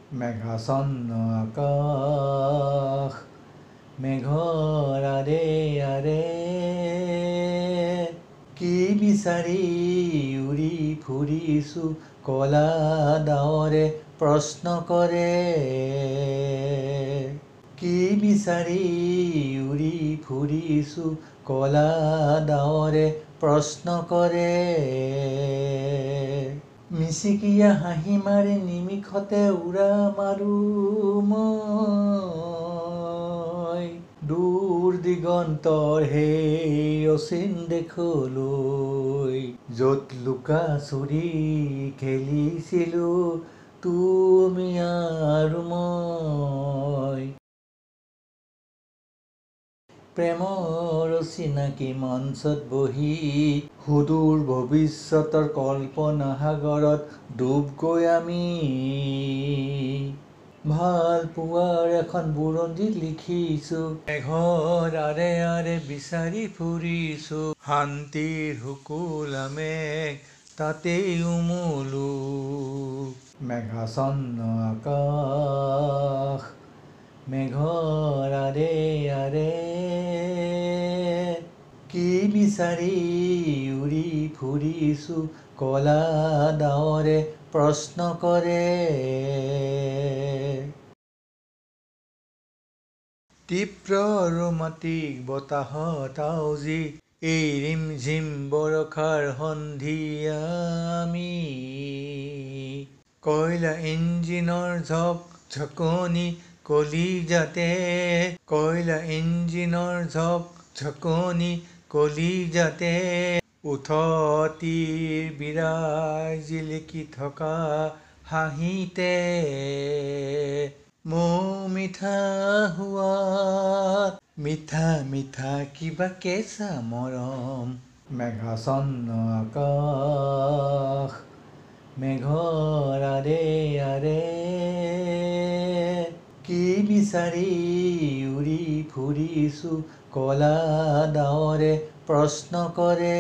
মেঘাচ্ছন্ন আকাশ মেঘৰ আৰে আৰে কি বিচাৰি উৰি ফুৰিছো কলা ডাৱৰে প্ৰশ্ন কৰে কি বিচাৰি উৰি ফুৰিছো কলা ডাৱৰে প্ৰশ্ন কৰে মিচিকিয়া হাঁহি মাৰি নিমিষতে উৰা মাৰো মই দূৰ দিগন্তৰ সেই অচিন দেশলৈ য'ত লুকা চুৰি খেলিছিলো তুমি আৰু মই প্ৰেমৰ চিনাকি মঞ্চত বহি সুদূৰ ভৱিষ্যতৰ কল্পনা সাগৰত ডুব গৈ আমি ভাল পোৱাৰ এখন বুৰঞ্জীত লিখিছো মেঘৰ আৰে আৰে বিচাৰি ফুৰিছো শান্তিৰ শুকুলা মেঘ তাতেই উমলো মেঘাচ্ছন্ন আকাশ মেঘৰ আৰে আৰে কি বিচাৰি উৰি ফুৰিছো কলা ডাৱৰে প্ৰশ্ন কৰে তীব্ৰ ৰোমান্টিক বতাহত আউজি এই ৰিমঝিম বৰষাৰ সন্ধিয়া আমি কয়লা ইঞ্জিনৰ ঝকঝকনি কলিজাতে কয়লা ইঞ্জিনৰ ঝকঝকনি কলিজাতে উঠতিৰ বিৰাই জিলিকি থকা হাঁহিতে মৌ মিঠা হোৱাত মিঠা মিঠা কিবা কেঁচা মৰম মেঘাচ্ছন্ন আকাশ মেঘৰ আৰে আৰে কি বিচাৰি উৰি ফুৰিছো কলা ডাৱৰে প্ৰশ্ন কৰে